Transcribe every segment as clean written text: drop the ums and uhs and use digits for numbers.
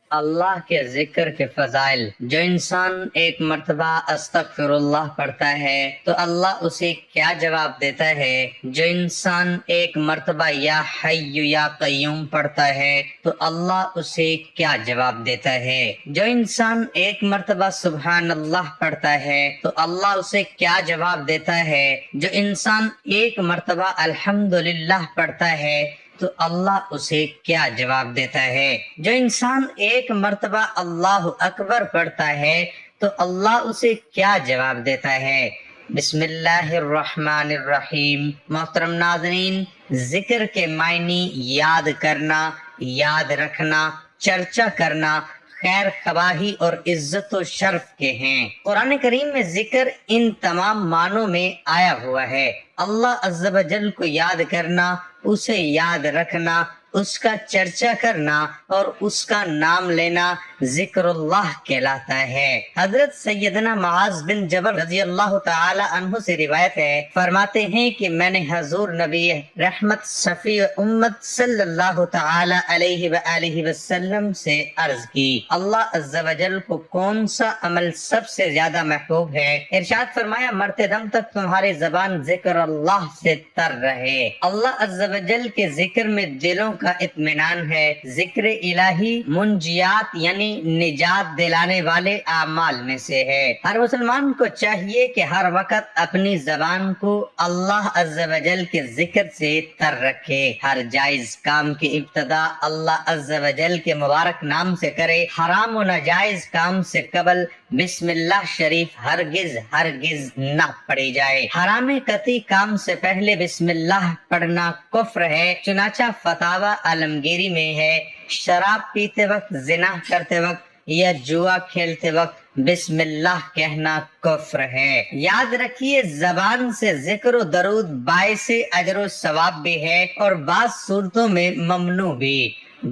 اللہ کے ذکر کے فضائل۔ جو انسان ایک مرتبہ استغفر اللہ پڑھتا ہے تو اللہ اسے کیا جواب دیتا ہے؟ جو انسان ایک مرتبہ یا حی یا قیوم پڑھتا ہے تو اللہ اسے کیا جواب دیتا ہے؟ جو انسان ایک مرتبہ سبحان اللہ پڑھتا ہے تو اللہ اسے کیا جواب دیتا ہے؟ جو انسان ایک مرتبہ الحمدللہ پڑھتا ہے تو اللہ اسے کیا جواب دیتا ہے؟ جو انسان ایک مرتبہ اللہ اکبر پڑھتا ہے تو اللہ اسے کیا جواب دیتا ہے؟ بسم اللہ الرحمن الرحیم۔ محترم ناظرین، ذکر کے معنی یاد کرنا، یاد رکھنا، چرچا کرنا، خیر خواہی اور عزت و شرف کے ہیں۔ قرآن کریم میں ذکر ان تمام معنوں میں آیا ہوا ہے۔ اللہ عز و جل کو یاد کرنا، اسے یاد رکھنا، اس کا چرچا کرنا اور اس کا نام لینا ذکر اللہ کہلاتا ہے۔ حضرت سیدنا معاذ بن جبل رضی اللہ تعالی عنہ سے روایت ہے، فرماتے ہیں کہ میں نے حضور نبی رحمت شفیع امت صلی اللہ تعالی علیہ وآلہ وسلم سے عرض کی، اللہ عز و جل کو کون سا عمل سب سے زیادہ محبوب ہے؟ ارشاد فرمایا، مرتے دم تک تمہاری زبان ذکر اللہ سے تر رہے۔ اللہ عز و جل کے ذکر میں دلوں کا اطمینان ہے۔ ذکر الہی منجیات یعنی نجات دلانے والے اعمال میں سے ہے۔ ہر مسلمان کو چاہیے کہ ہر وقت اپنی زبان کو اللہ عز و جل کے ذکر سے تر رکھے۔ ہر جائز کام کی ابتدا اللہ عز و جل کے مبارک نام سے کرے۔ حرام و ناجائز کام سے قبل بسم اللہ شریف ہرگز نہ پڑھی جائے۔ حرام قطعی کام سے پہلے بسم اللہ پڑھنا کفر ہے، چنانچہ فتاوی عالمگیری میں ہے۔ شراب پیتے وقت، زنا کرتے وقت یا جوا کھیلتے وقت بسم اللہ کہنا کفر ہے۔ یاد رکھیے، زبان سے ذکر و درود باعث اجر و ثواب بھی ہے اور بعض صورتوں میں ممنوع بھی۔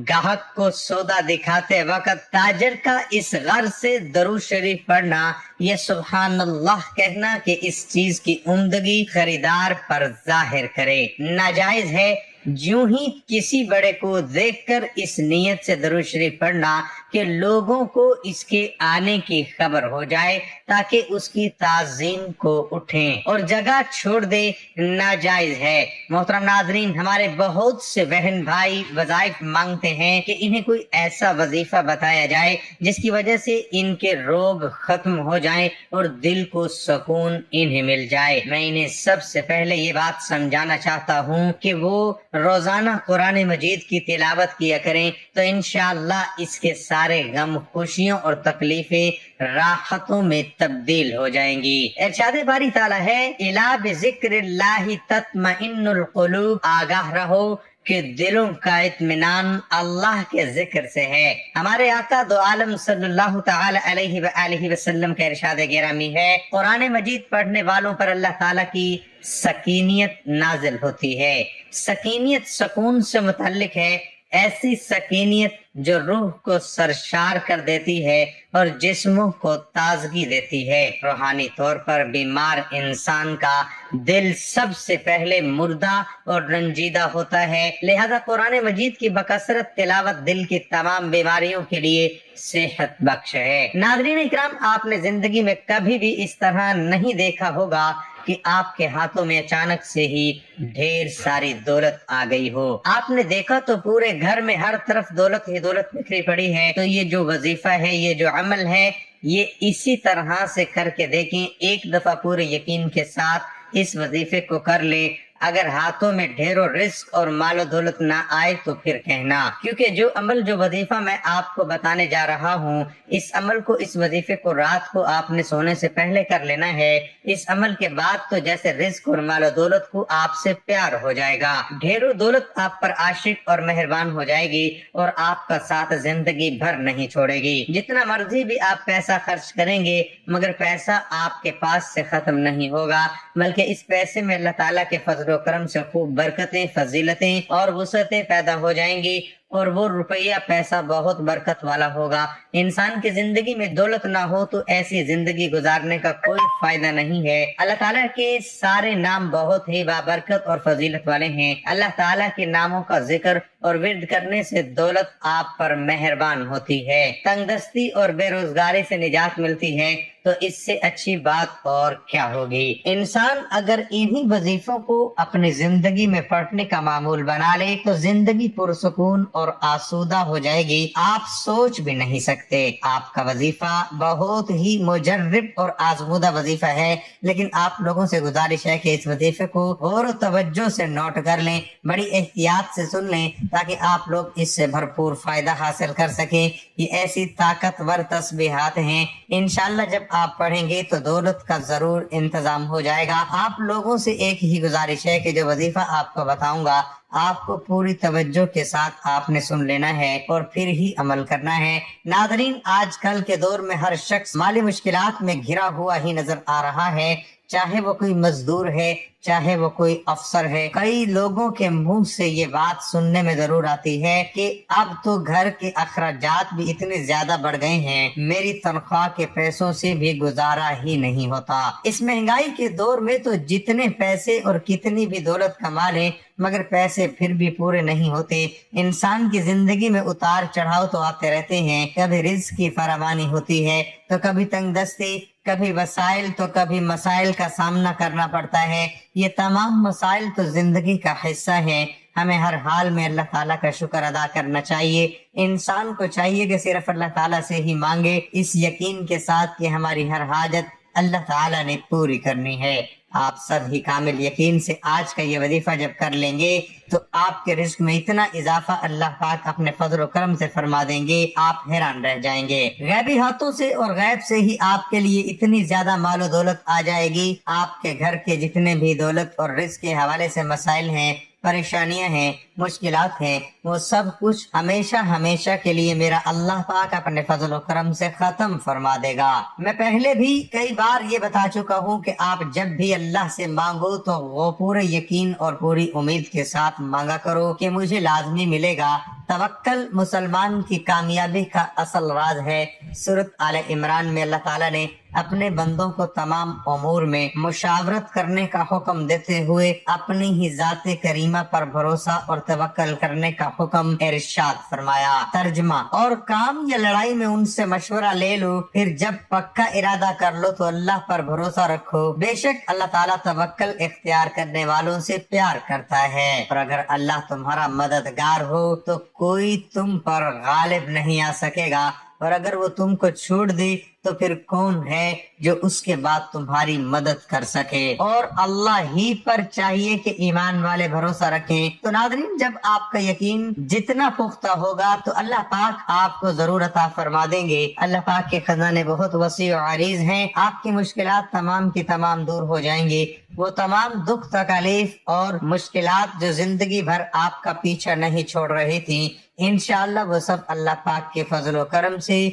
گاہک کو سودا دکھاتے وقت تاجر کا اس غرض سے درود شریف پڑھنا، یہ سبحان اللہ کہنا کہ اس چیز کی عمدگی خریدار پر ظاہر کرے، ناجائز ہے۔ جوں ہی کسی بڑے کو دیکھ کر اس نیت سے درود شریف پڑھنا کہ لوگوں کو اس کے آنے کی خبر ہو جائے تاکہ اس کی تعظیم کو اٹھیں اور جگہ چھوڑ دے، ناجائز ہے۔ محترم ناظرین، ہمارے بہت سے بہن بھائی وظائف مانگتے ہیں کہ انہیں کوئی ایسا وظیفہ بتایا جائے جس کی وجہ سے ان کے روگ ختم ہو جائیں اور دل کو سکون انہیں مل جائے۔ میں انہیں سب سے پہلے یہ بات سمجھانا چاہتا ہوں کہ وہ روزانہ قرآن مجید کی تلاوت کیا کریں تو انشاءاللہ اس کے سارے غم، خوشیوں اور تکلیفیں راحتوں میں تبدیل ہو جائیں گی۔ ارشاد باری تعالیٰ ہے، الا بذکر اللہ تطمئن القلوب، آگاہ رہو کہ دلوں کا اطمینان اللہ کے ذکر سے ہے۔ ہمارے آقا دو عالم صلی اللہ تعالی علیہ وآلہ وسلم کا ارشاد گرامی ہے، قرآن مجید پڑھنے والوں پر اللہ تعالیٰ کی سکینیت نازل ہوتی ہے۔ سکینیت سکون سے متعلق ہے، ایسی سکینیت جو روح کو سرشار کر دیتی ہے اور جسموں کو تازگی دیتی ہے۔ روحانی طور پر بیمار انسان کا دل سب سے پہلے مردہ اور رنجیدہ ہوتا ہے، لہذا قرآن مجید کی بکثرت تلاوت دل کی تمام بیماریوں کے لیے صحت بخش ہے۔ ناظرین اکرام، آپ نے زندگی میں کبھی بھی اس طرح نہیں دیکھا ہوگا کہ آپ کے ہاتھوں میں اچانک سے ہی ڈھیر ساری دولت آ گئی ہو۔ آپ نے دیکھا تو پورے گھر میں ہر طرف دولت ہی دولت بکھری پڑی ہے۔ تو یہ جو وظیفہ ہے، یہ جو عمل ہے، یہ اسی طرح سے کر کے دیکھیں۔ ایک دفعہ پورے یقین کے ساتھ اس وظیفے کو کر لیں۔ اگر ہاتھوں میں ڈھیروں رزق اور مال و دولت نہ آئے تو پھر کہنا، کیونکہ جو عمل، جو وظیفہ میں آپ کو بتانے جا رہا ہوں، اس عمل کو، اس وظیفے کو رات کو آپ نے سونے سے پہلے کر لینا ہے۔ اس عمل کے بعد تو جیسے رزق اور مال و دولت کو آپ سے پیار ہو جائے گا، ڈھیروں دولت آپ پر عاشق اور مہربان ہو جائے گی اور آپ کا ساتھ زندگی بھر نہیں چھوڑے گی۔ جتنا مرضی بھی آپ پیسہ خرچ کریں گے مگر پیسہ آپ کے پاس سے ختم نہیں ہوگا، بلکہ اس پیسے میں اللہ تعالیٰ کے فضل و کرم سے خوب برکتیں، فضیلتیں اور وسعتیں پیدا ہو جائیں گی اور وہ روپیہ پیسہ بہت برکت والا ہوگا۔ انسان کی زندگی میں دولت نہ ہو تو ایسی زندگی گزارنے کا کوئی فائدہ نہیں ہے۔ اللہ تعالیٰ کے سارے نام بہت ہی بابرکت اور فضیلت والے ہیں۔ اللہ تعالیٰ کے ناموں کا ذکر اور ورد کرنے سے دولت آپ پر مہربان ہوتی ہے، تنگ دستی اور بے روزگاری سے نجات ملتی ہے، تو اس سے اچھی بات اور کیا ہوگی۔ انسان اگر انہی وظیفوں کو اپنی زندگی میں پڑھنے کا معمول بنا لے تو زندگی پرسکون اور آسودہ ہو جائے گی۔ آپ سوچ بھی نہیں سکتے، آپ کا وظیفہ بہت ہی مجرب اور آزمودہ وظیفہ ہے، لیکن آپ لوگوں سے گزارش ہے کہ اس وظیفے کو غور و توجہ سے نوٹ کر لیں، بڑی احتیاط سے سن لیں، تاکہ آپ لوگ اس سے بھرپور فائدہ حاصل کر سکیں۔ یہ ایسی طاقتور تسبیحات ہیں، انشاءاللہ جب آپ پڑھیں گے تو دولت کا ضرور انتظام ہو جائے گا۔ آپ لوگوں سے ایک ہی گزارش ہے کہ جو وظیفہ آپ کو بتاؤں گا آپ کو پوری توجہ کے ساتھ آپ نے سن لینا ہے اور پھر ہی عمل کرنا ہے۔ ناظرین، آج کل کے دور میں ہر شخص مالی مشکلات میں گھرا ہوا ہی نظر آ رہا ہے، چاہے وہ کوئی مزدور ہے، چاہے وہ کوئی افسر ہے۔ کئی لوگوں کے منہ سے یہ بات سننے میں ضرور آتی ہے کہ اب تو گھر کے اخراجات بھی اتنے زیادہ بڑھ گئے ہیں، میری تنخواہ کے پیسوں سے بھی گزارا ہی نہیں ہوتا۔ اس مہنگائی کے دور میں تو جتنے پیسے اور کتنی بھی دولت کما لیں مگر پیسے پھر بھی پورے نہیں ہوتے۔ انسان کی زندگی میں اتار چڑھاؤ تو آتے رہتے ہیں، کبھی رزق کی فراوانی ہوتی ہے تو کبھی تنگ دستی، کبھی وسائل تو کبھی مسائل کا سامنا کرنا پڑتا ہے۔ یہ تمام مسائل تو زندگی کا حصہ ہے، ہمیں ہر حال میں اللہ تعالیٰ کا شکر ادا کرنا چاہیے۔ انسان کو چاہیے کہ صرف اللہ تعالیٰ سے ہی مانگے، اس یقین کے ساتھ کہ ہماری ہر حاجت اللہ تعالیٰ نے پوری کرنی ہے۔ آپ سب ہی کامل یقین سے آج کا یہ وظیفہ جب کر لیں گے تو آپ کے رزق میں اتنا اضافہ اللہ پاک اپنے فضل و کرم سے فرما دیں گے، آپ حیران رہ جائیں گے۔ غیبی ہاتھوں سے اور غیب سے ہی آپ کے لیے اتنی زیادہ مال و دولت آ جائے گی، آپ کے گھر کے جتنے بھی دولت اور رزق کے حوالے سے مسائل ہیں، پریشانیاں ہیں، مشکلات ہیں، وہ سب کچھ ہمیشہ ہمیشہ کے لیے میرا اللہ پاک اپنے فضل و کرم سے ختم فرما دے گا۔ میں پہلے بھی کئی بار یہ بتا چکا ہوں کہ آپ جب بھی اللہ سے مانگو تو وہ پورے یقین اور پوری امید کے ساتھ مانگا کرو کہ مجھے لازمی ملے گا۔ توکل مسلمان کی کامیابی کا اصل راز ہے۔ سورۃ آل عمران میں اللہ تعالیٰ نے اپنے بندوں کو تمام امور میں مشاورت کرنے کا حکم دیتے ہوئے اپنی ہی ذات کریمہ پر بھروسہ اور توکل کرنے کا حکم ارشاد فرمایا۔ ترجمہ: اور کام یا لڑائی میں ان سے مشورہ لے لو، پھر جب پکا ارادہ کر لو تو اللہ پر بھروسہ رکھو، بے شک اللہ تعالیٰ توکل اختیار کرنے والوں سے پیار کرتا ہے، اور اگر اللہ تمہارا مددگار ہو تو کوئی تم پر غالب نہیں آ سکے گا، اور اگر وہ تم کو چھوڑ دے تو پھر کون ہے جو اس کے بعد تمہاری مدد کر سکے، اور اللہ ہی پر چاہیے کہ ایمان والے بھروسہ رکھیں۔ تو ناظرین، جب آپ کا یقین جتنا پختہ ہوگا تو اللہ پاک آپ کو ضرور عطا فرما دیں گے۔ اللہ پاک کے خزانے بہت وسیع و عریض ہیں، آپ کی مشکلات تمام کی تمام دور ہو جائیں گی۔ وہ تمام دکھ تکالیف اور مشکلات جو زندگی بھر آپ کا پیچھا نہیں چھوڑ رہی تھی، انشاءاللہ وہ سب اللہ پاک کے فضل و کرم سے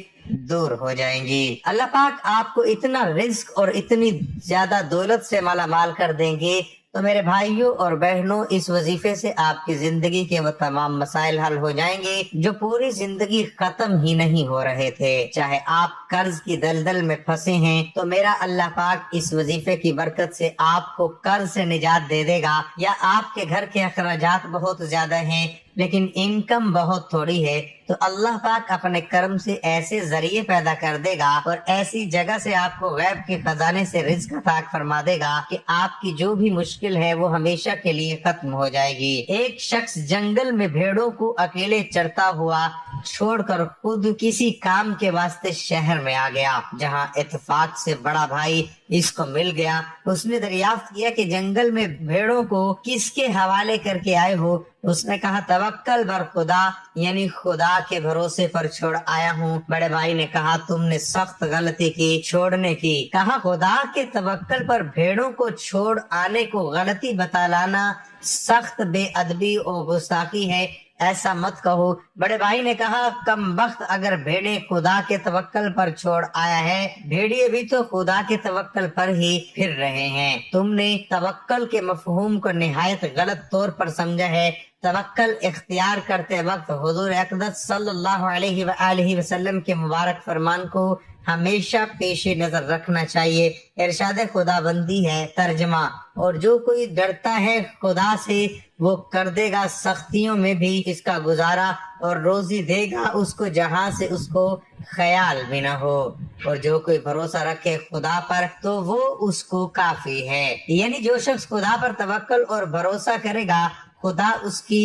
دور ہو جائیں گی۔ اللہ پاک آپ کو اتنا رزق اور اتنی زیادہ دولت سے مالا مال کر دیں گے تو میرے بھائیوں اور بہنوں، اس وظیفے سے آپ کی زندگی کے وہ تمام مسائل حل ہو جائیں گے جو پوری زندگی ختم ہی نہیں ہو رہے تھے۔ چاہے آپ قرض کی دلدل میں پھنسے ہیں تو میرا اللہ پاک اس وظیفے کی برکت سے آپ کو قرض سے نجات دے دے گا، یا آپ کے گھر کے اخراجات بہت زیادہ ہیں لیکن انکم بہت تھوڑی ہے تو اللہ پاک اپنے کرم سے ایسے ذریعے پیدا کر دے گا اور ایسی جگہ سے آپ کو غیب کے خزانے سے رزق عطا فرما دے گا کہ آپ کی جو بھی مشکل ہے وہ ہمیشہ کے لیے ختم ہو جائے گی۔ ایک شخص جنگل میں بھیڑوں کو اکیلے چرتا ہوا چھوڑ کر خود کسی کام کے واسطے شہر میں آ گیا، جہاں اتفاق سے بڑا بھائی اس کو مل گیا۔ اس نے دریافت کیا کہ جنگل میں بھیڑوں کو کس کے حوالے کر کے آئے ہو؟ اس نے کہا توکل بر خدا، یعنی خدا کے بھروسے پر چھوڑ آیا ہوں۔ بڑے بھائی نے کہا تم نے سخت غلطی کی چھوڑنے کی۔ کہا خدا کے توکل پر بھیڑوں کو چھوڑ آنے کو غلطی بتانا سخت بے ادبی اور گستاخی ہے، ایسا مت کہو۔ بڑے بھائی نے کہا کم بخت، اگر بھیڑے خدا کے توکل پر چھوڑ آیا ہے، بھیڑیے بھی تو خدا کے توکل پر ہی پھر رہے ہیں۔ تم نے توکل کے مفہوم کو نہایت غلط طور پر سمجھا ہے۔ توکل اختیار کرتے وقت حضور اقدس صلی اللہ علیہ وآلہ وسلم کے مبارک فرمان کو ہمیشہ پیش نظر رکھنا چاہیے۔ ارشاد خدا بندی ہے، ترجمہ: اور جو کوئی ڈرتا ہے خدا سے وہ کر دے گا سختیوں میں بھی اس کا گزارا، اور روزی دے گا اس کو جہاں سے اس کو خیال بھی نہ ہو، اور جو کوئی بھروسہ رکھے خدا پر تو وہ اس کو کافی ہے۔ یعنی جو شخص خدا پر توکل اور بھروسہ کرے گا خدا اس کی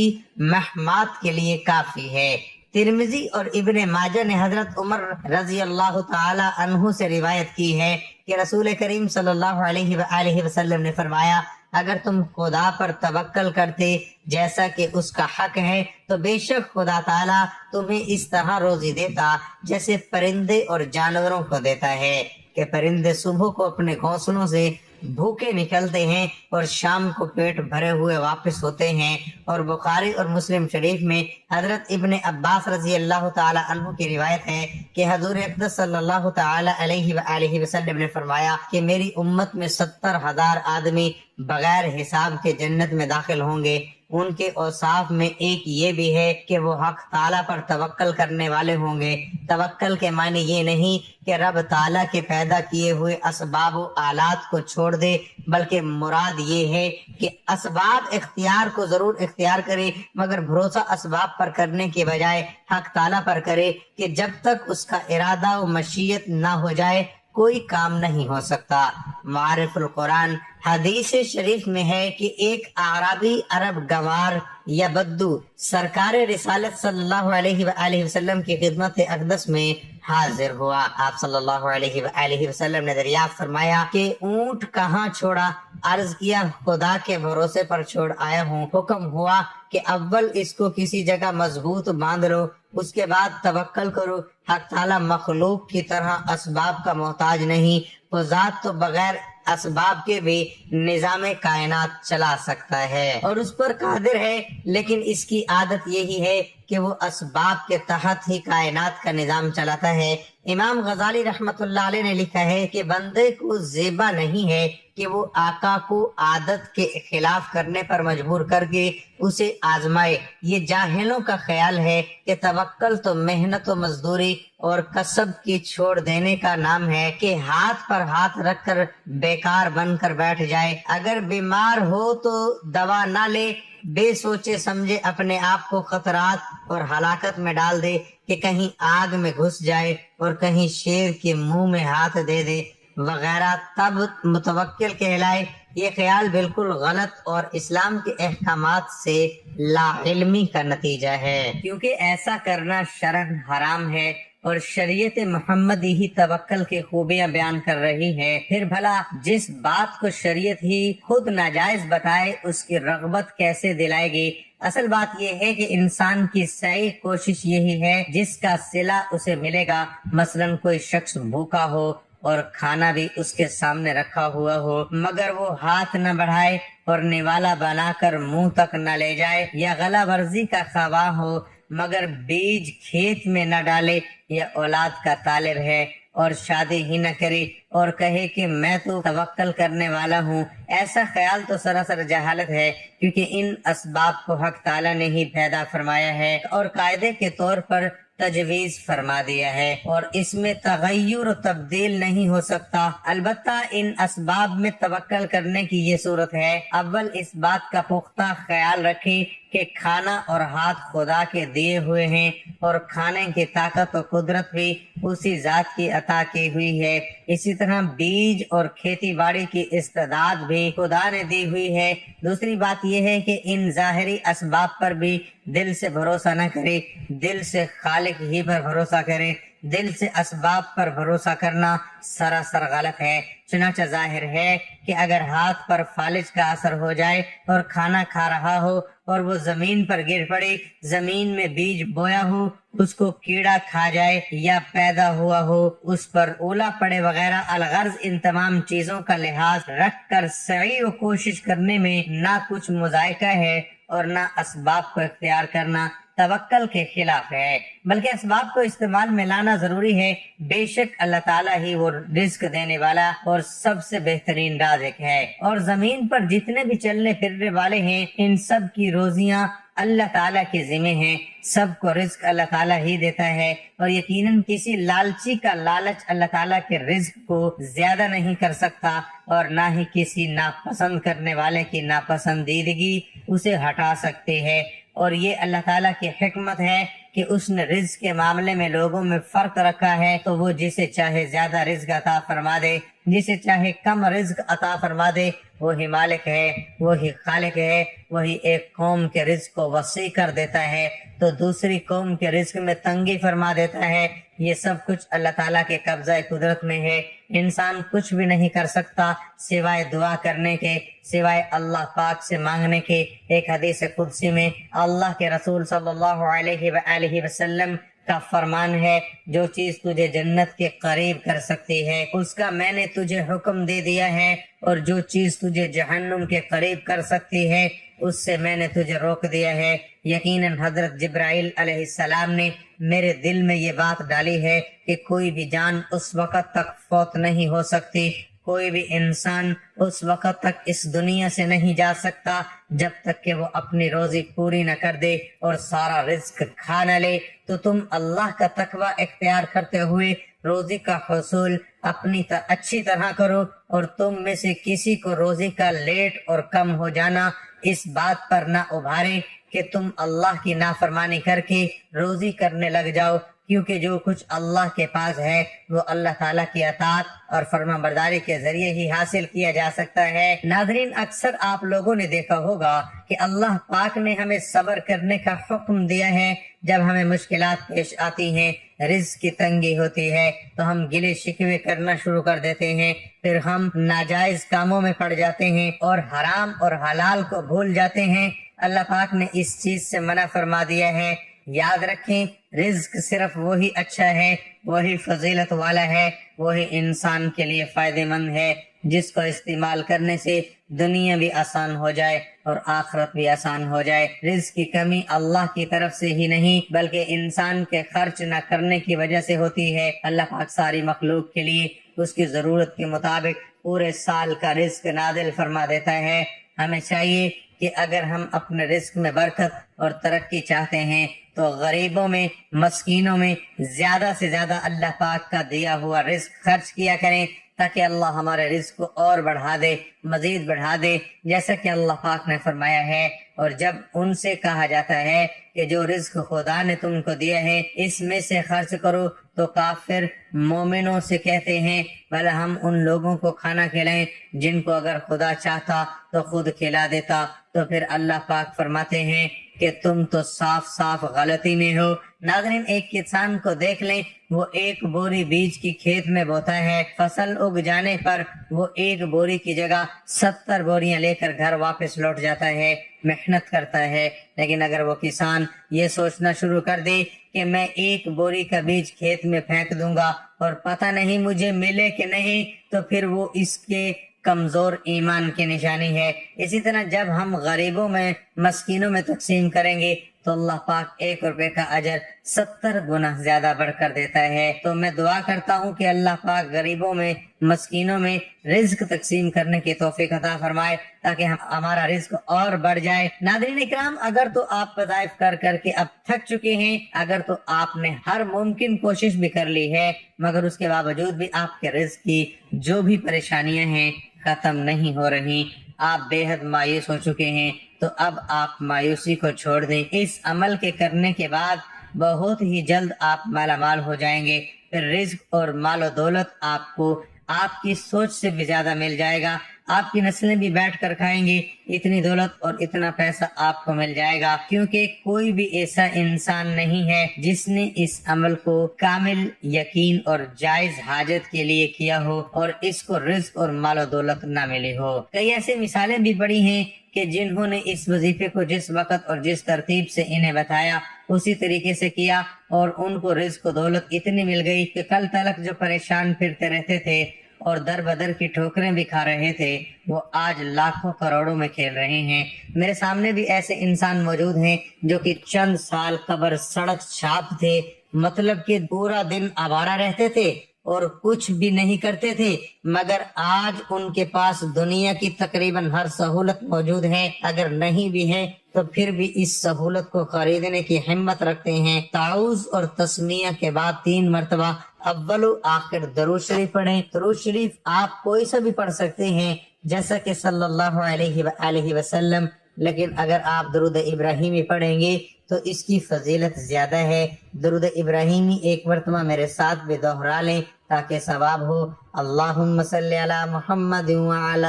مہمات کے لیے کافی ہے۔ ترمذی اور ابن ماجہ نے حضرت عمر رضی اللہ تعالی عنہ سے روایت کی ہے کہ رسول کریم صلی اللہ علیہ وآلہ وسلم نے فرمایا، اگر تم خدا پر توکل کرتے جیسا کہ اس کا حق ہے تو بے شک خدا تعالیٰ تمہیں اس طرح روزی دیتا جیسے پرندے اور جانوروں کو دیتا ہے کہ پرندے صبح کو اپنے گھونسلوں سے بھوکے نکلتے ہیں اور شام کو پیٹ بھرے ہوئے واپس ہوتے ہیں۔ اور بخاری اور مسلم شریف میں حضرت ابن عباس رضی اللہ تعالی عنہ کی روایت ہے کہ حضور اقدس صلی اللہ تعالی علیہ وآلہ وسلم نے فرمایا کہ میری امت میں 70,000 آدمی بغیر حساب کے جنت میں داخل ہوں گے۔ ان کے اوصاف میں ایک یہ بھی ہے کہ وہ حق تعالیٰ پر توکل کرنے والے ہوں گے۔ توکل کے معنی یہ نہیں کہ رب تعالیٰ کے پیدا کیے ہوئے اسباب و آلات کو چھوڑ دے، بلکہ مراد یہ ہے کہ اسباب اختیار کو ضرور اختیار کرے مگر بھروسہ اسباب پر کرنے کے بجائے حق تعالیٰ پر کرے کہ جب تک اس کا ارادہ و مشیت نہ ہو جائے کوئی کام نہیں ہو سکتا۔ معارف القرآن حدیث شریف میں ہے کہ ایک اعرابی عرب گوار یا بدو سرکار رسالت صلی اللہ علیہ وآلہ وسلم کی خدمت اقدس میں حاضر ہوا۔ آپ صلی اللہ علیہ وآلہ وسلم نے دریافت فرمایا کہ اونٹ کہاں چھوڑا؟ عرض کیا خدا کے بھروسے پر چھوڑ آیا ہوں۔ حکم ہوا کہ اول اس کو کسی جگہ مضبوط باندھ لو، اس کے بعد توکل کرو۔ حق تعالیٰ مخلوق کی طرح اسباب کا محتاج نہیں، وہ ذات تو بغیر اسباب کے بھی نظام کائنات چلا سکتا ہے اور اس پر قادر ہے، لیکن اس کی عادت یہی ہے کہ وہ اسباب کے تحت ہی کائنات کا نظام چلاتا ہے۔ امام غزالی رحمت اللہ علیہ نے لکھا ہے کہ بندے کو زیبا نہیں ہے کہ وہ آقا کو عادت کے خلاف کرنے پر مجبور کر کے اسے آزمائے۔ یہ جاہلوں کا خیال ہے کہ توکل تو محنت و مزدوری اور کسب کی چھوڑ دینے کا نام ہے کہ ہاتھ پر ہاتھ رکھ کر بیکار بن کر بیٹھ جائے، اگر بیمار ہو تو دوا نہ لے، بے سوچے سمجھے اپنے آپ کو خطرات اور ہلاکت میں ڈال دے کہ کہیں آگ میں گھس جائے اور کہیں شیر کے منہ میں ہاتھ دے دے وغیرہ تب متوکل کہلائے۔ یہ خیال بالکل غلط اور اسلام کے احکامات سے لا علمی کا نتیجہ ہے، کیونکہ ایسا کرنا شرعاً حرام ہے اور شریعت محمدی ہی توکل کی خوبیاں بیان کر رہی ہے۔ پھر بھلا جس بات کو شریعت ہی خود ناجائز بتائے اس کی رغبت کیسے دلائے گی؟ اصل بات یہ ہے کہ انسان کی سعی کوشش یہی ہے جس کا صلہ اسے ملے گا۔ مثلاً کوئی شخص بھوکا ہو اور کھانا بھی اس کے سامنے رکھا ہوا ہو مگر وہ ہاتھ نہ بڑھائے اور نوالا بنا کر منہ تک نہ لے جائے، یا غلہ ورزی کا خواہ ہو مگر بیج کھیت میں نہ ڈالے، یا اولاد کا طالب ہے اور شادی ہی نہ کرے اور کہے کہ میں تو توکل کرنے والا ہوں، ایسا خیال تو سراسر جہالت ہے، کیونکہ ان اسباب کو حق تعالیٰ نے ہی پیدا فرمایا ہے اور قاعدے کے طور پر تجویز فرما دیا ہے، اور اس میں تغیر و تبدیل نہیں ہو سکتا۔ البتہ ان اسباب میں توکل کرنے کی یہ صورت ہے، اول اس بات کا پختہ خیال رکھیں کہ کھانا اور ہاتھ خدا کے دیے ہوئے ہیں اور کھانے کی طاقت و قدرت بھی اسی ذات کی عطا کی ہوئی ہے، اسی طرح بیج اور کھیتی باڑی کی استعداد بھی خدا نے دی ہوئی ہے۔ دوسری بات یہ ہے کہ ان ظاہری اسباب پر بھی دل سے بھروسہ نہ کرے، دل سے خالق ہی پر بھروسہ کرے۔ دل سے اسباب پر بھروسہ کرنا سراسر غلط ہے، چنانچہ ظاہر ہے کہ اگر ہاتھ پر فالج کا اثر ہو جائے اور کھانا کھا رہا ہو اور وہ زمین پر گر پڑے، زمین میں بیج بویا ہو، اس کو کیڑا کھا جائے یا پیدا ہوا ہو، اس پر اولا پڑے وغیرہ، الغرض ان تمام چیزوں کا لحاظ رکھ کر سعی و کوشش کرنے میں نہ کچھ مذائقہ ہے اور نہ اسباب کو اختیار کرنا توکل کے خلاف ہے، بلکہ اسباب کو استعمال میں لانا ضروری ہے۔ بے شک اللہ تعالیٰ ہی وہ رزق دینے والا اور سب سے بہترین رازق ہے، اور زمین پر جتنے بھی چلنے پھرنے والے ہیں ان سب کی روزیاں اللہ تعالیٰ کے ذمہ ہیں، سب کو رزق اللہ تعالیٰ ہی دیتا ہے، اور یقیناً کسی لالچی کا لالچ اللہ تعالیٰ کے رزق کو زیادہ نہیں کر سکتا، اور نہ ہی کسی ناپسند کرنے والے کی ناپسندیدگی اسے ہٹا سکتی ہے۔ اور یہ اللہ تعالیٰ کی حکمت ہے کہ اس نے رزق کے معاملے میں لوگوں میں فرق رکھا ہے، تو وہ جسے چاہے زیادہ رزق عطا فرما دے، جسے چاہے کم رزق عطا فرما دے۔ وہی مالک ہے، وہی خالق ہے، وہی ایک قوم کے رزق کو وسیع کر دیتا ہے تو دوسری قوم کے رزق میں تنگی فرما دیتا ہے۔ یہ سب کچھ اللہ تعالیٰ کے قبضہ قدرت میں ہے۔ انسان کچھ بھی نہیں کر سکتا سوائے دعا کرنے کے، سوائے اللہ پاک سے مانگنے کے۔ ایک حدیث قدسی میں اللہ کے رسول صلی اللہ علیہ وآلہ وسلم کا فرمان ہے، جو چیز تجھے جنت کے قریب کر سکتی ہے اس کا میں نے تجھے حکم دے دیا ہے، اور جو چیز تجھے جہنم کے قریب کر سکتی ہے اس سے میں نے تجھے روک دیا ہے۔ یقیناً حضرت جبرائیل علیہ السلام نے میرے دل میں یہ بات ڈالی ہے کہ کوئی بھی جان اس وقت تک فوت نہیں ہو سکتی، کوئی بھی انسان اس وقت تک اس دنیا سے نہیں جا سکتا جب تک کہ وہ اپنی روزی پوری نہ کر دے اور سارا رزق کھا نہ لے۔ تو تم اللہ کا تقوی اختیار کرتے ہوئے روزی کا حصول اپنی اچھی طرح کرو، اور تم میں سے کسی کو روزی کا لیٹ اور کم ہو جانا اس بات پر نہ ابھارے کہ تم اللہ کی نافرمانی کر کے روزی کرنے لگ جاؤ، کیونکہ جو کچھ اللہ کے پاس ہے وہ اللہ تعالیٰ کی اطاعت اور فرما برداری کے ذریعے ہی حاصل کیا جا سکتا ہے۔ ناظرین، اکثر آپ لوگوں نے دیکھا ہوگا کہ اللہ پاک نے ہمیں صبر کرنے کا حکم دیا ہے جب ہمیں مشکلات پیش آتی ہیں، رزق کی تنگی ہوتی ہے تو ہم گلے شکوے کرنا شروع کر دیتے ہیں، پھر ہم ناجائز کاموں میں پڑ جاتے ہیں اور حرام اور حلال کو بھول جاتے ہیں۔ اللہ پاک نے اس چیز سے منع فرما دیا ہے۔ یاد رکھیں، رزق صرف وہی اچھا ہے، وہی فضیلت والا ہے، وہی انسان کے لیے فائدہ مند ہے جس کو استعمال کرنے سے دنیا بھی آسان ہو جائے اور آخرت بھی آسان ہو جائے۔ رزق کی کمی اللہ کی طرف سے ہی نہیں بلکہ انسان کے خرچ نہ کرنے کی وجہ سے ہوتی ہے۔ اللہ پاک ساری مخلوق کے لیے اس کی ضرورت کے مطابق پورے سال کا رزق نازل فرما دیتا ہے۔ ہمیں چاہیے کہ اگر ہم اپنے رزق میں برکت اور ترقی چاہتے ہیں تو غریبوں میں، مسکینوں میں زیادہ سے زیادہ اللہ پاک کا دیا ہوا رزق خرچ کیا کریں، تاکہ اللہ ہمارے رزق کو اور بڑھا دے، مزید بڑھا دے، جیسا کہ اللہ پاک نے فرمایا ہے۔ اور جب ان سے کہا جاتا ہے کہ جو رزق خدا نے تم کو دیا ہے اس میں سے خرچ کرو، تو کافر مومنوں سے کہتے ہیں بھلا ہم ان لوگوں کو کھانا کھلائیں جن کو اگر خدا چاہتا تو خود کھلا دیتا۔ تو پھر اللہ پاک فرماتے ہیں کہ تم تو صاف صاف غلطی میں ہو۔ ناظرین، ایک کسان کو دیکھ لیں، وہ ایک بوری بیج کی کھیت میں بوتا ہے، فصل اگ جانے پر وہ ایک بوری کی جگہ 70 بوریاں لے کر گھر واپس لوٹ جاتا ہے، محنت کرتا ہے۔ لیکن اگر وہ کسان یہ سوچنا شروع کر دے کہ میں ایک بوری کا بیج کھیت میں پھینک دوں گا اور پتہ نہیں مجھے ملے کہ نہیں، تو پھر وہ اس کے کمزور ایمان کی نشانی ہے۔ اسی طرح جب ہم غریبوں میں، مسکینوں میں تقسیم کریں گے تو اللہ پاک 1 روپے کا اجر 70 گنا زیادہ بڑھ کر دیتا ہے۔ تو میں دعا کرتا ہوں کہ اللہ پاک غریبوں میں، مسکینوں میں رزق تقسیم کرنے کی توفیق عطا فرمائے تاکہ ہمارا رزق اور بڑھ جائے۔ ناظرین اکرام، اگر تو آپ وظائف کر کر کے اب تھک چکے ہیں، اگر تو آپ نے ہر ممکن کوشش بھی کر لی ہے، مگر اس کے باوجود بھی آپ کے رزق کی جو بھی پریشانیاں ہیں ختم نہیں ہو رہی، آپ بے حد مایوس ہو چکے ہیں، تو اب آپ مایوسی کو چھوڑ دیں۔ اس عمل کے کرنے کے بعد بہت ہی جلد آپ مالا مال ہو جائیں گے۔ پھر رزق اور مال و دولت آپ کو آپ کی سوچ سے بھی زیادہ مل جائے گا، آپ کی نسلیں بھی بیٹھ کر کھائیں گی، اتنی دولت اور اتنا پیسہ آپ کو مل جائے گا، کیونکہ کوئی بھی ایسا انسان نہیں ہے جس نے اس عمل کو کامل یقین اور جائز حاجت کے لیے کیا ہو اور اس کو رزق اور مال و دولت نہ ملی ہو۔ کئی ایسے مثالیں بھی پڑی ہیں کہ جنہوں نے اس وظیفے کو جس وقت اور جس ترتیب سے انہیں بتایا اسی طریقے سے کیا، اور ان کو رزق و دولت اتنی مل گئی کہ کل تلک جو پریشان پھرتے رہتے تھے اور در بدر کی ٹھوکریں بھی کھا رہے تھے، وہ آج لاکھوں کروڑوں میں کھیل رہے ہیں۔ میرے سامنے بھی ایسے انسان موجود ہیں جو کہ چند سال قبر سڑک چھاپ تھے، مطلب کہ پورا دن آوارہ رہتے تھے اور کچھ بھی نہیں کرتے تھے، مگر آج ان کے پاس دنیا کی تقریباً ہر سہولت موجود ہے، اگر نہیں بھی ہے تو تو پھر بھی اس سہولت کو خریدنے کی ہمت رکھتے ہیں، تعوذ اور تسمیہ کے بعد 3 مرتبہ اول و آخر درود شریف پڑھیں۔ درود شریف آپ کوئی سا بھی پڑھ سکتے ہیں جیسا کہ صلی اللہ علیہ وآلہ وسلم، لیکن اگر آپ درود ابراہیمی پڑھیں گے تو اس کی فضیلت زیادہ ہے۔ درود ابراہیمی ایک مرتبہ میرے ساتھ بھی دہرا لیں تاکہ ثواب ہو۔ اللہم صلی علی محمد وعلی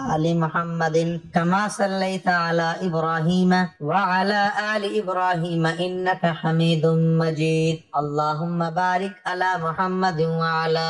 آل محمد کما صلیت علی ابراہیم وعلی آل ابراہیم انک حمید مجید۔ اللہم بارک علی محمد وعلی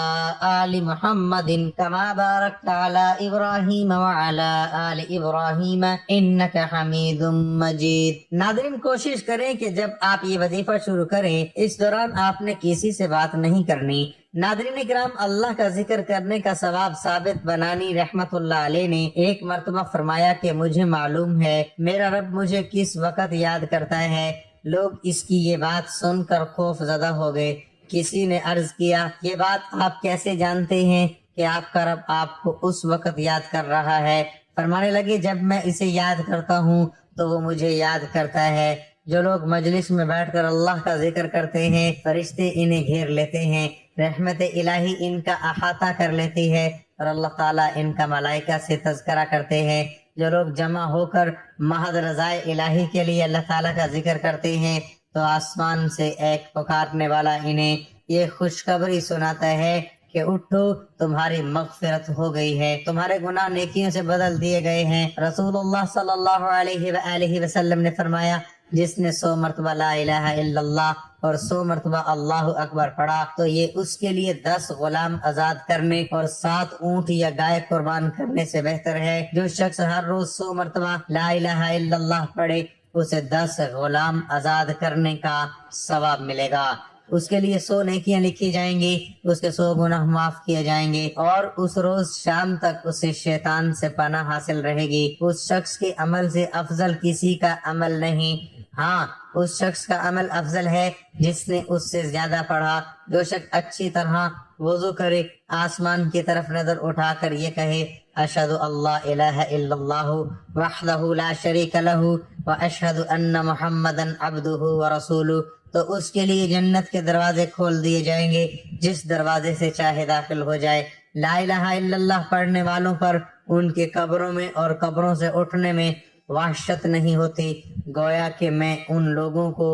آل محمد کما بارکت علی ابراہیم وعلی آل ابراہیم انک حمید مجید۔ ناظرین، کوشش کریں کہ جب آپ یہ وظیفہ شروع کریں اس دوران آپ نے کسی سے بات نہیں کرنی۔ ناظرین اکرام، اللہ کا ذکر کرنے کا ثواب ثابت بنانی رحمت اللہ علیہ نے ایک مرتبہ فرمایا کہ مجھے معلوم ہے میرا رب مجھے کس وقت یاد کرتا ہے۔ لوگ اس کی یہ بات سن کر خوف زدہ ہو گئے۔ کسی نے عرض کیا، یہ بات آپ کیسے جانتے ہیں کہ آپ کا رب آپ کو اس وقت یاد کر رہا ہے؟ فرمانے لگے، جب میں اسے یاد کرتا ہوں تو وہ مجھے یاد کرتا ہے۔ جو لوگ مجلس میں بیٹھ کر اللہ کا ذکر کرتے ہیں فرشتے انہیں گھیر لیتے ہیں، رحمت الہی ان کا احاطہ کر لیتی ہے اور اللہ تعالیٰ ان کا ملائکہ سے تذکرہ کرتے ہیں۔ جو لوگ جمع ہو کر محض رضائے الہی کے لیے اللہ تعالیٰ کا ذکر کرتے ہیں تو آسمان سے ایک پکارنے والا انہیں یہ خوشخبری سناتا ہے کہ اٹھو، تمہاری مغفرت ہو گئی ہے، تمہارے گناہ نیکیوں سے بدل دیے گئے ہیں۔ رسول اللہ صلی اللہ علیہ وآلہ وسلم نے فرمایا، جس نے 100 مرتبہ لا الہ الا اللہ اور 100 مرتبہ اللہ اکبر پڑھا تو یہ اس کے لیے 10 غلام آزاد کرنے اور 7 اونٹ یا گائے قربان کرنے سے بہتر ہے۔ جو شخص ہر روز 100 مرتبہ لا الہ الا اللہ پڑھے اسے 10 غلام آزاد کرنے کا ثواب ملے گا۔ اس کے لیے 100 نیکیاں لکھی جائیں گی، اس کے 100 گناہ معاف کیے جائیں گے، اور اس روز شام تک اسے شیطان سے پناہ حاصل رہے گی۔ اس شخص کے عمل سے افضل کسی کا عمل نہیں، ہاں اس شخص کا عمل افضل ہے جس نے اس سے زیادہ پڑھا۔ جو شخص اچھی طرح وضو کرے، آسمان کی طرف نظر اٹھا کر یہ کہے، اشہد اللہ الہ الا اللہ وحدہ لا شریک لہ واشہد ان محمدا عبدہ ورسولہ، تو اس کے لیے جنت کے دروازے کھول دیے جائیں گے، جس دروازے سے چاہے داخل ہو جائے۔ لا الہ الا اللہ پڑھنے والوں پر ان کے قبروں میں اور قبروں سے اٹھنے میں وحشت نہیں ہوتی، گویا کہ میں ان لوگوں کو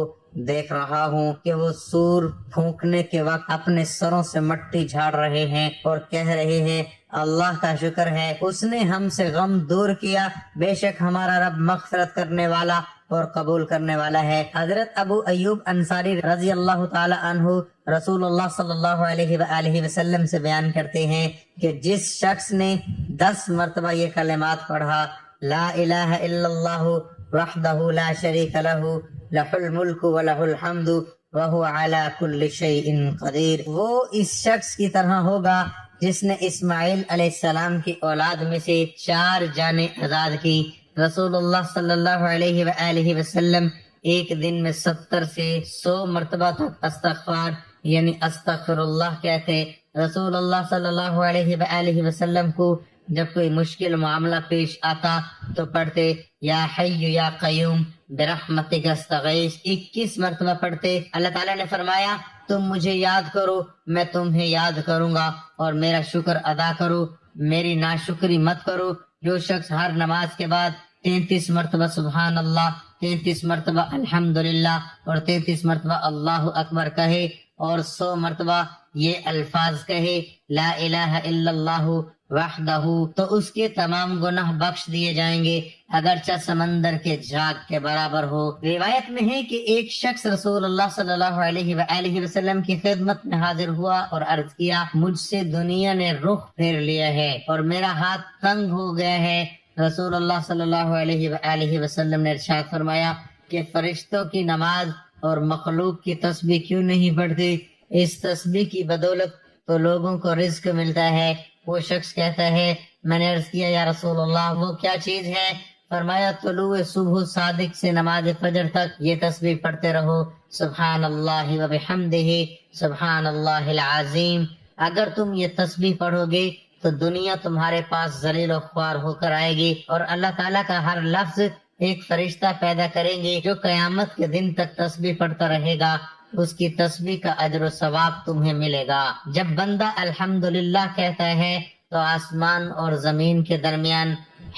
دیکھ رہا ہوں کہ وہ سور پھونکنے کے وقت اپنے سروں سے مٹی جھاڑ رہے ہیں اور کہہ رہے ہیں، اللہ کا شکر ہے اس نے ہم سے غم دور کیا، بے شک ہمارا رب مغفرت کرنے والا اور قبول کرنے والا ہے۔ حضرت ابو ایوب انصاری رضی اللہ تعالی عنہ رسول اللہ صلی اللہ علیہ وآلہ وسلم سے بیان کرتے ہیں کہ جس شخص نے 10 مرتبہ یہ کلمات پڑھا، لا الہ الا اللہ وحدہ لا شریک لہ لہ الملک ولہ الحمد وہو علی کل شیء قدیر، وہ اس شخص کی طرح ہوگا جس نے اسماعیل علیہ السلام کی اولاد میں سے 4 جانیں آزاد کی۔ رسول اللہ صلی اللہ علیہ وآلہ وسلم ایک دن میں 70 سے 100 مرتبہ تک استغفار یعنی استغفر اللہ کہتے۔ رسول اللہ صلی اللہ علیہ وآلہ وسلم کو جب کوئی مشکل معاملہ پیش آتا تو پڑھتے، یا حی یا قیوم برحمتک استغیث 21 مرتبہ پڑھتے۔ اللہ تعالیٰ نے فرمایا، تم مجھے یاد کرو میں تمہیں یاد کروں گا، اور میرا شکر ادا کرو میری ناشکری مت کرو۔ جو شخص ہر نماز کے بعد 33 مرتبہ سبحان اللہ، 33 مرتبہ الحمدللہ اور 33 مرتبہ اللہ اکبر کہے اور 100 مرتبہ یہ الفاظ کہے، لا الہ الا اللہ وحدہ، تو اس کے تمام گناہ بخش دیے جائیں گے، اگرچہ سمندر کے جھاگ کے برابر ہو۔ روایت میں ہے کہ ایک شخص رسول اللہ صلی اللہ علیہ وآلہ وسلم کی خدمت میں حاضر ہوا اور عرض کیا، مجھ سے دنیا نے رخ پھیر لیا ہے اور میرا ہاتھ تنگ ہو گیا ہے۔ رسول اللہ صلی اللہ علیہ وآلہ وسلم نے ارشاد فرمایا کہ فرشتوں کی نماز اور مخلوق کی تسبیح کیوں نہیں پڑھتے؟ اس تسبیح کی بدولت تو لوگوں کو رزق ملتا ہے۔ وہ شخص کہتا ہے، میں نے عرض کیا یا رسول اللہ وہ کیا چیز ہے؟ فرمایا، طلوع صبح صادق سے نماز فجر تک یہ تسبیح پڑھتے رہو، سبحان اللہ و بحمدہ سبحان اللہ العظیم۔ اگر تم یہ تسبیح پڑھو گے تو دنیا تمہارے پاس ذلیل و خوار ہو کر آئے گی اور اللہ تعالیٰ کا ہر لفظ ایک فرشتہ پیدا کریں گے جو قیامت کے دن تک تسبیح پڑھتا رہے گا، اس کی تسبیح کا اجر و ثواب تمہیں ملے گا۔ جب بندہ الحمدللہ کہتا ہے تو آسمان اور زمین کے درمیان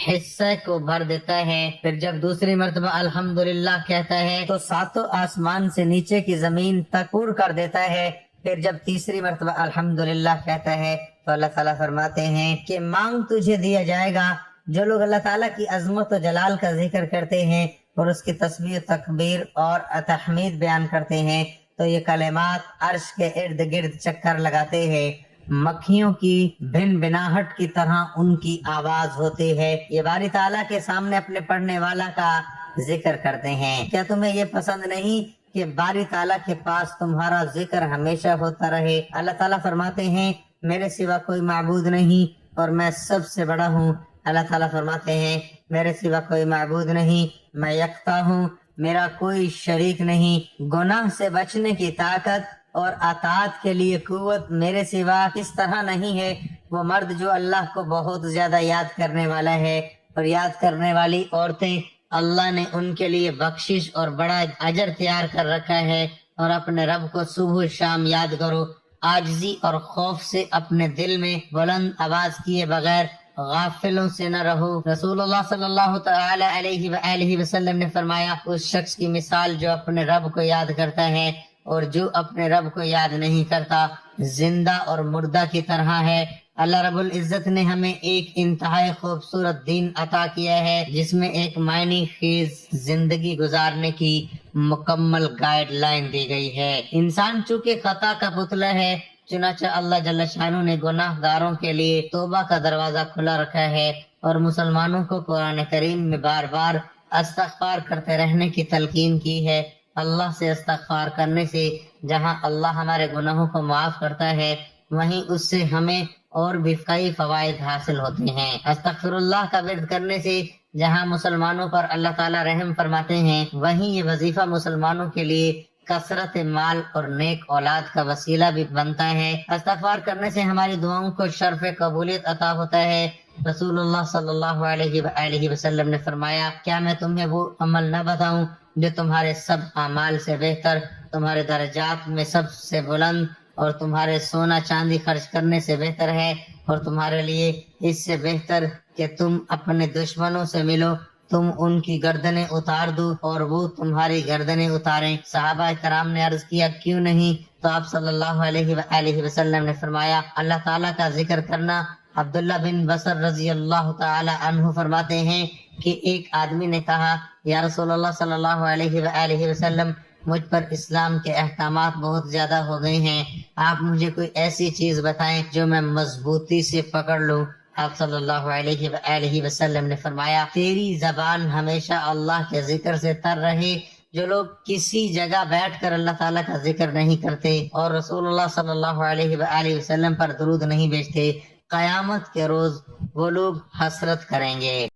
حصے کو بھر دیتا ہے، پھر جب دوسری مرتبہ الحمدللہ کہتا ہے تو ساتوں آسمان سے نیچے کی زمین تک پور کر دیتا ہے، پھر جب تیسری مرتبہ الحمدللہ کہتا ہے تو اللہ تعالیٰ فرماتے ہیں کہ مانگ تجھے دیا جائے گا۔ جو لوگ اللہ تعالیٰ کی عظمت و جلال کا ذکر کرتے ہیں اور اس کی تسبیح و تکبیر اور تحمید بیان کرتے ہیں تو یہ کلمات عرش کے ارد گرد چکر لگاتے ہیں، مکھیوں کی بن بناہٹ کی طرح ان کی آواز ہوتی ہے، یہ باری تعالیٰ کے سامنے اپنے پڑھنے والا کا ذکر کرتے ہیں۔ کیا تمہیں یہ پسند نہیں کہ باری تعالیٰ کے پاس تمہارا ذکر ہمیشہ ہوتا رہے؟ اللہ تعالیٰ فرماتے ہیں میرے سوا کوئی معبود نہیں اور میں سب سے بڑا ہوں۔ اللہ تعالیٰ فرماتے ہیں میرے سوا کوئی معبود نہیں، میں یکتا ہوں، میرا کوئی شریک نہیں۔ گناہ سے بچنے کی طاقت اور اطاعت کے لیے قوت میرے سوا کس طرح نہیں ہے؟ وہ مرد جو اللہ کو بہت زیادہ یاد کرنے والا ہے اور یاد کرنے والی عورتیں، اللہ نے ان کے لیے بخشش اور بڑا اجر تیار کر رکھا ہے۔ اور اپنے رب کو صبح شام یاد کرو، عاجزی اور خوف سے اپنے دل میں بلند آواز کیے بغیر غافلوں سے نہ رہو۔ رسول اللہ صلی اللہ تعالی علیہ وآلہ وسلم نے فرمایا اس شخص کی مثال جو اپنے رب کو یاد کرتا ہے اور جو اپنے رب کو یاد نہیں کرتا زندہ اور مردہ کی طرح ہے۔ اللہ رب العزت نے ہمیں ایک انتہائی خوبصورت دین عطا کیا ہے جس میں ایک معنی خیز زندگی گزارنے کی مکمل گائیڈ لائن دی گئی ہے۔ انسان چونکہ خطا کا پتلا ہے، چنانچہ اللہ جل شانہ نے گناہ گاروں کے لیے توبہ کا دروازہ کھلا رکھا ہے اور مسلمانوں کو قرآن کریم میں بار بار استغفار کرتے رہنے کی تلقین کی ہے۔ اللہ سے استغفار کرنے سے جہاں اللہ ہمارے گناہوں کو معاف کرتا ہے، وہیں اس سے ہمیں اور بھی کئی فوائد حاصل ہوتے ہیں۔ استغفر اللہ کا ورد کرنے سے جہاں مسلمانوں پر اللہ تعالیٰ رحم فرماتے ہیں، وہیں یہ وظیفہ مسلمانوں کے لیے کثرت مال اور نیک اولاد کا وسیلہ بھی بنتا ہے۔ استغفار کرنے سے ہماری دعاؤں کو شرف قبولیت عطا ہوتا ہے۔ رسول اللہ صلی اللہ علیہ وآلہ وسلم نے فرمایا کیا میں تمہیں وہ عمل نہ بتاؤں جو تمہارے سب اعمال سے بہتر، تمہارے درجات میں سب سے بلند اور تمہارے سونا چاندی خرچ کرنے سے بہتر ہے، اور تمہارے لیے اس سے بہتر کہ تم اپنے دشمنوں سے ملو، تم ان کی گردنیں اتار دو اور وہ تمہاری گردنیں اتاریں۔ صحابہ کرام نے عرض کیا کیوں نہیں؟ تو آپ صلی اللہ علیہ وآلہ وسلم نے فرمایا اللہ تعالیٰ کا ذکر کرنا۔ عبداللہ بن بصر رضی اللہ تعالی عنہ فرماتے ہیں کہ ایک آدمی نے کہا یا رسول اللہ صلی اللہ علیہ وآلہ وسلم، مجھ پر اسلام کے احکامات بہت زیادہ ہو گئے ہیں، آپ مجھے کوئی ایسی چیز بتائیں جو میں مضبوطی سے پکڑ لوں۔ آپ صلی اللہ علیہ وآلہ وسلم نے فرمایا تیری زبان ہمیشہ اللہ کے ذکر سے تر رہے۔ جو لوگ کسی جگہ بیٹھ کر اللہ تعالیٰ کا ذکر نہیں کرتے اور رسول اللہ صلی اللہ علیہ وآلہ وسلم پر درود نہیں بھیجتے، قیامت کے روز وہ لوگ حسرت کریں گے۔